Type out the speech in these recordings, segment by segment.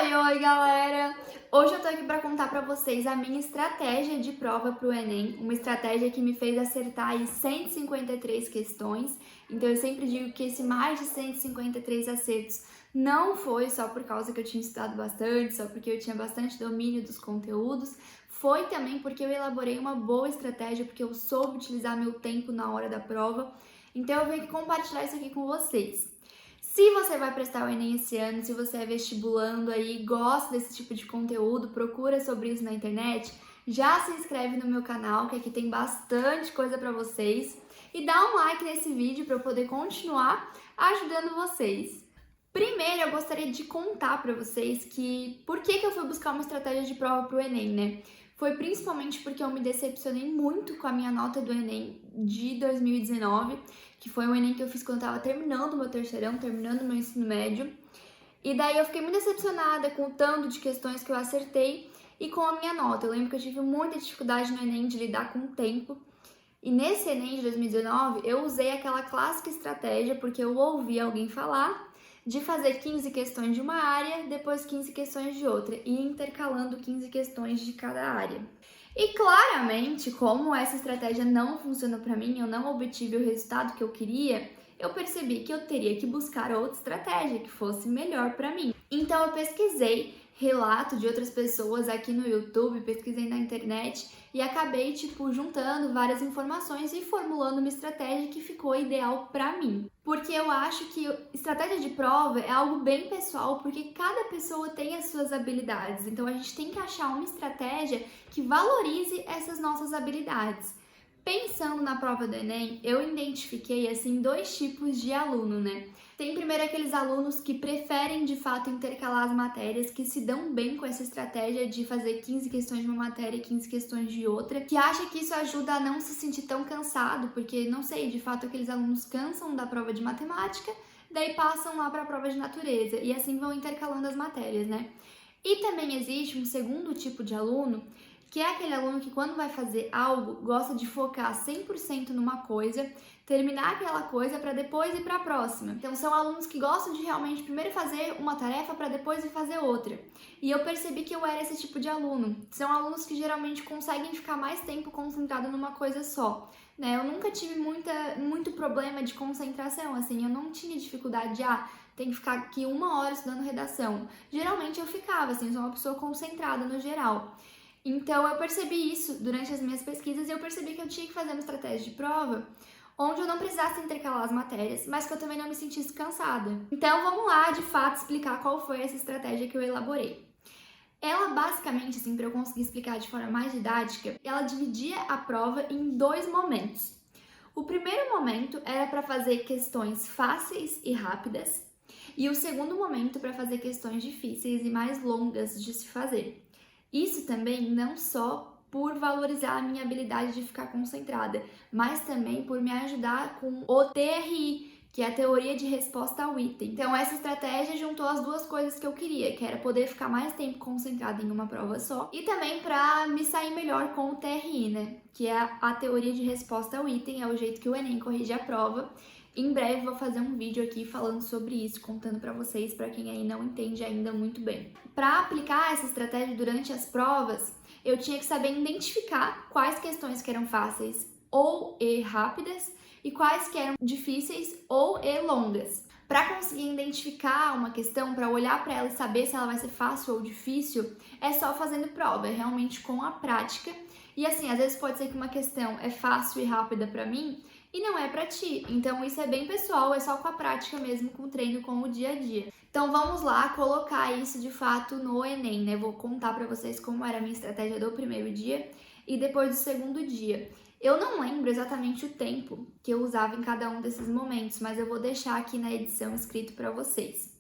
Oi, galera! Hoje eu tô aqui pra contar pra vocês a minha estratégia de prova pro Enem, uma estratégia que me fez acertar aí 153 questões. Então eu sempre digo que esse mais de 153 acertos não foi só por causa que eu tinha estudado bastante, só porque eu tinha bastante domínio dos conteúdos, foi também porque eu elaborei uma boa estratégia, porque eu soube utilizar meu tempo na hora da prova. Então eu venho aqui compartilhar isso aqui com vocês. Se você vai prestar o Enem esse ano, se você é vestibulando aí, gosta desse tipo de conteúdo, procura sobre isso na internet, já se inscreve no meu canal, que aqui tem bastante coisa pra vocês, e dá um like nesse vídeo para eu poder continuar ajudando vocês. Primeiro, eu gostaria de contar pra vocês por que eu fui buscar uma estratégia de prova pro Enem, né? Foi principalmente porque eu me decepcionei muito com a minha nota do Enem de 2019, que foi um Enem que eu fiz quando eu tava terminando o meu terceirão, terminando o meu ensino médio. E daí eu fiquei muito decepcionada com o tanto de questões que eu acertei e com a minha nota. Eu lembro que eu tive muita dificuldade no Enem de lidar com o tempo. E nesse Enem de 2019, eu usei aquela clássica estratégia, porque eu ouvi alguém falar, de fazer 15 questões de uma área, depois 15 questões de outra, e intercalando 15 questões de cada área. E claramente, como essa estratégia não funcionou para mim, eu não obtive o resultado que eu queria, eu percebi que eu teria que buscar outra estratégia que fosse melhor para mim. Então eu pesquisei relato de outras pessoas aqui no YouTube, pesquisei na internet e acabei, juntando várias informações e formulando uma estratégia que ficou ideal para mim. Porque eu acho que estratégia de prova é algo bem pessoal, porque cada pessoa tem as suas habilidades. Então a gente tem que achar uma estratégia que valorize essas nossas habilidades. Pensando na prova do Enem, eu identifiquei assim dois tipos de aluno, né? Tem primeiro aqueles alunos que preferem de fato intercalar as matérias, que se dão bem com essa estratégia de fazer 15 questões de uma matéria e 15 questões de outra, que acha que isso ajuda a não se sentir tão cansado, porque não sei, de fato aqueles alunos cansam da prova de matemática, daí passam lá para a prova de natureza e assim vão intercalando as matérias, né? E também existe um segundo tipo de aluno, que é aquele aluno que quando vai fazer algo, gosta de focar 100% numa coisa, terminar aquela coisa para depois ir para a próxima. Então são alunos que gostam de realmente primeiro fazer uma tarefa para depois ir fazer outra. E eu percebi que eu era esse tipo de aluno. São alunos que geralmente conseguem ficar mais tempo concentrado numa coisa só. Né? Eu nunca tive muito problema de concentração, assim, eu não tinha dificuldade de, tem que ficar aqui 1 hora estudando redação. Geralmente eu ficava, assim, eu sou uma pessoa concentrada no geral. Então eu percebi isso durante as minhas pesquisas e eu percebi que eu tinha que fazer uma estratégia de prova onde eu não precisasse intercalar as matérias, mas que eu também não me sentisse cansada. Então vamos lá, de fato, explicar qual foi essa estratégia que eu elaborei. Ela basicamente, assim, para eu conseguir explicar de forma mais didática, ela dividia a prova em 2 momentos. O primeiro momento era para fazer questões fáceis e rápidas, e o segundo momento para fazer questões difíceis e mais longas de se fazer. Isso também não só por valorizar a minha habilidade de ficar concentrada, mas também por me ajudar com o TRI, que é a teoria de resposta ao item. Então essa estratégia juntou as duas coisas que eu queria, que era poder ficar mais tempo concentrada em uma prova só, e também para me sair melhor com o TRI, né? Que é a teoria de resposta ao item, é o jeito que o Enem corrige a prova. Em breve vou fazer um vídeo aqui falando sobre isso, contando para vocês, para quem aí não entende ainda muito bem. Para aplicar essa estratégia durante as provas, eu tinha que saber identificar quais questões que eram fáceis ou rápidas e quais que eram difíceis ou longas. Para conseguir identificar uma questão, para olhar para ela e saber se ela vai ser fácil ou difícil, é só fazendo prova, é realmente com a prática. E assim, às vezes pode ser que uma questão é fácil e rápida para mim e não é para ti. Então isso é bem pessoal, é só com a prática mesmo, com o treino, com o dia a dia. Então vamos lá colocar isso de fato no Enem, né? Vou contar para vocês como era a minha estratégia do primeiro dia e depois do segundo dia. Eu não lembro exatamente o tempo que eu usava em cada um desses momentos, mas eu vou deixar aqui na edição escrito para vocês.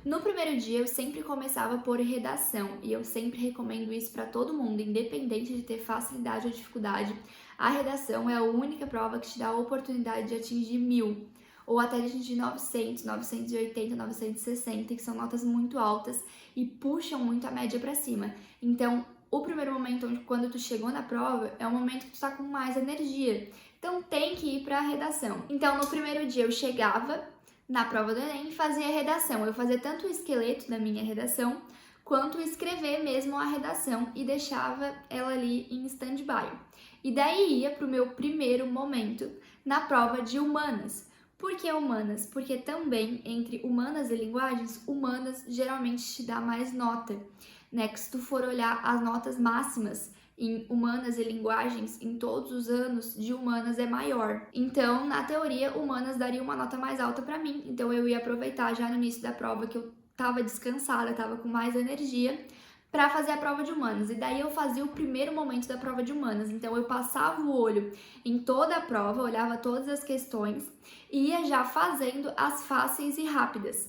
No primeiro dia eu sempre começava por redação e eu sempre recomendo isso para todo mundo, independente de ter facilidade ou dificuldade. A redação é a única prova que te dá a oportunidade de atingir 1000 ou até de atingir 900, 980, 960, que são notas muito altas e puxam muito a média para cima. Então, o primeiro momento, quando tu chegou na prova, é o momento que tu tá com mais energia. Então, tem que ir para a redação. Então, no primeiro dia eu chegava na prova do Enem e fazia a redação. Eu fazia tanto o esqueleto da minha redação, quanto escrever mesmo a redação e deixava ela ali em stand-by. E daí ia para o meu primeiro momento na prova de humanas. Por que humanas? Porque também entre humanas e linguagens, humanas geralmente te dá mais nota, né? Que se tu for olhar as notas máximas em humanas e linguagens, em todos os anos de humanas é maior. Então, na teoria, humanas daria uma nota mais alta para mim. Então, eu ia aproveitar já no início da prova que eu estava descansada, estava com mais energia para fazer a prova de humanas. E daí eu fazia o primeiro momento da prova de humanas. Então, eu passava o olho em toda a prova, olhava todas as questões e ia já fazendo as fáceis e rápidas.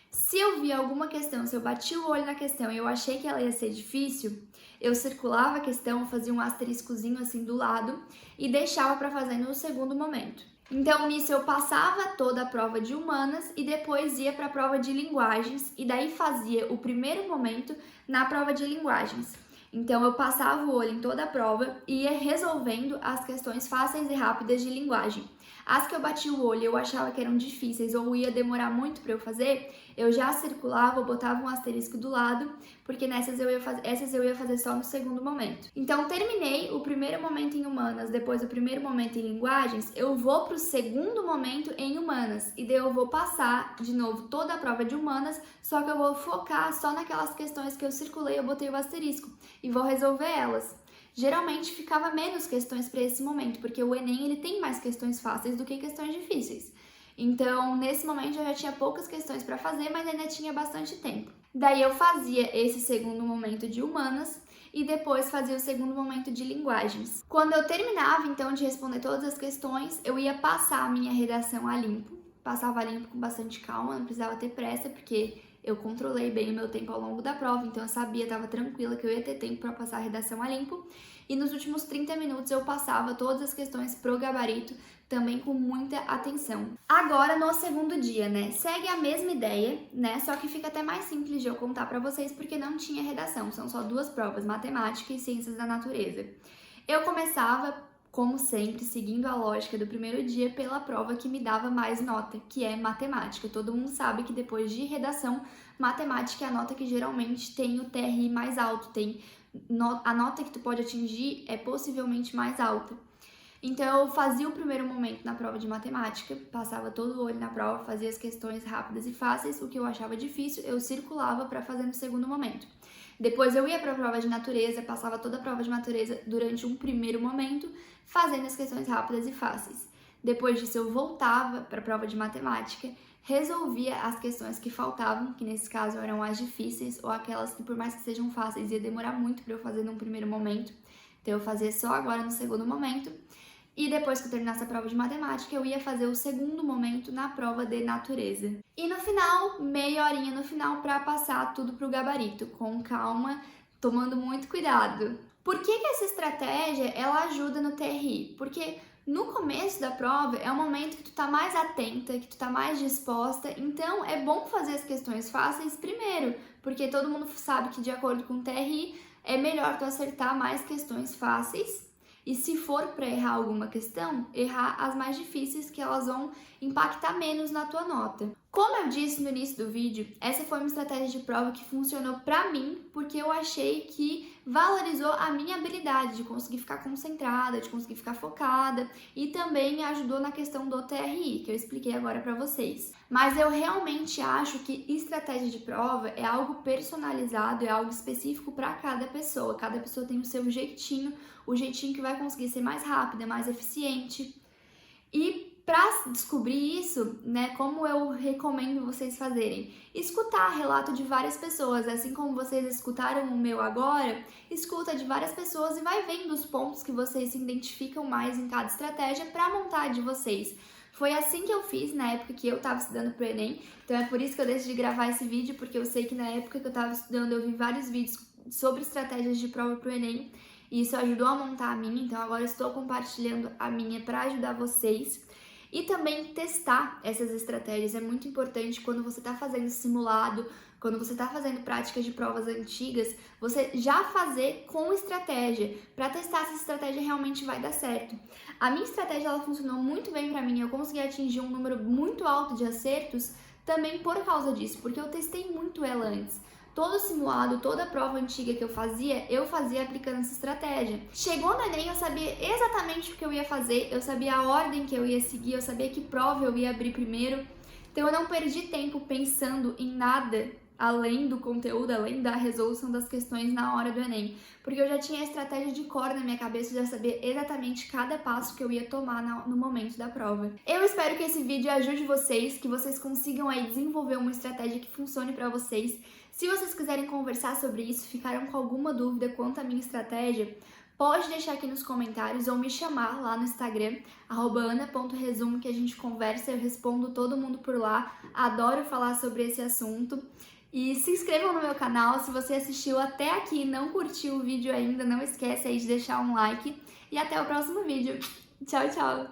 Se eu via alguma questão, se eu bati o olho na questão e eu achei que ela ia ser difícil, eu circulava a questão, fazia um asteriscozinho assim do lado e deixava para fazer no segundo momento. Então, nisso eu passava toda a prova de humanas e depois ia para a prova de linguagens e daí fazia o primeiro momento na prova de linguagens. Então, eu passava o olho em toda a prova e ia resolvendo as questões fáceis e rápidas de linguagem. As que eu bati o olho e eu achava que eram difíceis ou ia demorar muito para eu fazer, eu já circulava ou botava um asterisco do lado, porque essas eu ia fazer só no segundo momento. Então, terminei o primeiro momento em humanas, depois o primeiro momento em linguagens, eu vou para o segundo momento em humanas, e daí eu vou passar de novo toda a prova de humanas, só que eu vou focar só naquelas questões que eu circulei, eu botei o asterisco, e vou resolver elas. Geralmente ficava menos questões para esse momento, porque o Enem ele tem mais questões fáceis do que questões difíceis. Então, nesse momento eu já tinha poucas questões para fazer, mas ainda tinha bastante tempo. Daí eu fazia esse segundo momento de humanas e depois fazia o segundo momento de linguagens. Quando eu terminava então de responder todas as questões, eu ia passar a minha redação a limpo. Passava a limpo com bastante calma, não precisava ter pressa, porque eu controlei bem o meu tempo ao longo da prova, então eu sabia, estava tranquila que eu ia ter tempo para passar a redação a limpo. E nos últimos 30 minutos eu passava todas as questões pro gabarito, também com muita atenção. Agora no segundo dia, né? Segue a mesma ideia, né? Só que fica até mais simples de eu contar para vocês porque não tinha redação, são só duas provas, matemática e ciências da natureza. Eu começava, como sempre, seguindo a lógica do primeiro dia pela prova que me dava mais nota, que é matemática. Todo mundo sabe que depois de redação, matemática é a nota que geralmente tem o TRI mais alto, a nota que tu pode atingir é possivelmente mais alta. Então, eu fazia o primeiro momento na prova de matemática, passava todo o olho na prova, fazia as questões rápidas e fáceis, o que eu achava difícil, eu circulava para fazer no segundo momento. Depois eu ia para a prova de natureza, passava toda a prova de natureza durante um primeiro momento, fazendo as questões rápidas e fáceis. Depois disso, eu voltava para a prova de matemática, resolvia as questões que faltavam, que nesse caso eram as difíceis, ou aquelas que por mais que sejam fáceis, ia demorar muito para eu fazer num primeiro momento. Então, eu fazia só agora no segundo momento. E depois que eu terminasse a prova de matemática, eu ia fazer o segundo momento na prova de natureza. E no final, meia horinha no final, para passar tudo pro gabarito, com calma, tomando muito cuidado. Por que essa estratégia, ela ajuda no TRI? Porque no começo da prova é um momento que tu tá mais atenta, que tu tá mais disposta, então é bom fazer as questões fáceis primeiro, porque todo mundo sabe que de acordo com o TRI, é melhor tu acertar mais questões fáceis. E se for para errar alguma questão, errar as mais difíceis, que elas vão impactar menos na tua nota. Como eu disse no início do vídeo, essa foi uma estratégia de prova que funcionou para mim, porque eu achei que valorizou a minha habilidade de conseguir ficar concentrada, de conseguir ficar focada e também ajudou na questão do TRI, que eu expliquei agora para vocês. Mas eu realmente acho que estratégia de prova é algo personalizado, é algo específico para cada pessoa. Cada pessoa tem o seu jeitinho, o jeitinho que vai conseguir ser mais rápida, mais eficiente. E para descobrir isso, né, como eu recomendo vocês fazerem? Escutar relato de várias pessoas, assim como vocês escutaram o meu agora, escuta de várias pessoas e vai vendo os pontos que vocês se identificam mais em cada estratégia para montar de vocês. Foi assim que eu fiz na época que eu estava estudando pro Enem, então é por isso que eu decidi gravar esse vídeo, porque eu sei que na época que eu estava estudando eu vi vários vídeos sobre estratégias de prova pro Enem, e isso ajudou a montar a minha, então agora eu estou compartilhando a minha para ajudar vocês. E também testar essas estratégias é muito importante quando você está fazendo simulado, quando você está fazendo práticas de provas antigas, você já fazer com estratégia, para testar se essa estratégia realmente vai dar certo. A minha estratégia ela funcionou muito bem para mim, eu consegui atingir um número muito alto de acertos também por causa disso, porque eu testei muito ela antes. todo simulado, toda prova antiga que eu fazia aplicando essa estratégia. Chegou no Enem, eu sabia exatamente o que eu ia fazer, eu sabia a ordem que eu ia seguir, eu sabia que prova eu ia abrir primeiro. Então eu não perdi tempo pensando em nada além do conteúdo, além da resolução das questões na hora do Enem, porque eu já tinha a estratégia de cor na minha cabeça, já sabia exatamente cada passo que eu ia tomar no momento da prova. Eu espero que esse vídeo ajude vocês, que vocês consigam aí desenvolver uma estratégia que funcione para vocês. Se vocês quiserem conversar sobre isso, ficaram com alguma dúvida quanto à minha estratégia, pode deixar aqui nos comentários ou me chamar lá no Instagram, @ana.resumo, que a gente conversa, eu respondo todo mundo por lá, adoro falar sobre esse assunto. E se inscrevam no meu canal, se você assistiu até aqui e não curtiu o vídeo ainda, não esquece aí de deixar um like. E até o próximo vídeo. Tchau, tchau!